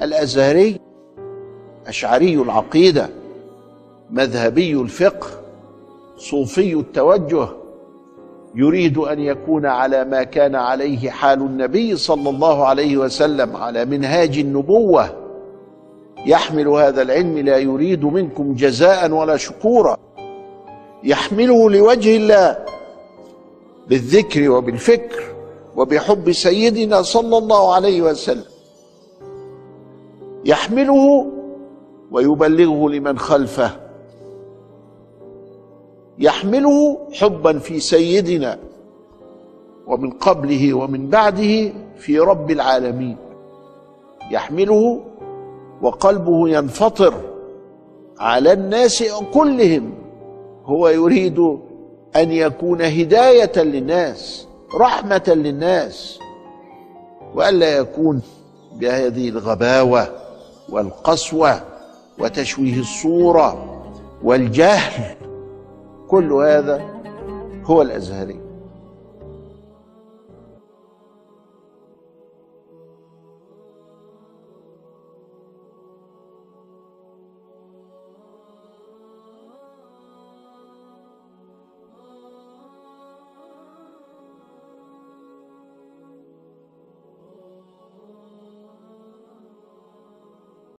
الأزهري أشعري العقيدة، مذهبي الفقه، صوفي التوجه، يريد أن يكون على ما كان عليه حال النبي صلى الله عليه وسلم، على منهاج النبوة، يحمل هذا العلم لا يريد منكم جزاء ولا شكورا، يحمله لوجه الله بالذكر وبالفكر وبحب سيدنا صلى الله عليه وسلم، يحمله ويبلغه لمن خلفه، يحمله حبا في سيدنا ومن قبله ومن بعده في رب العالمين، يحمله وقلبه ينفطر على الناس كلهم، هو يريد أن يكون هداية للناس، رحمة للناس، وألا يكون بهذه الغباوة والقسوة وتشويه الصورة والجهل. كل هذا هو الأزهري.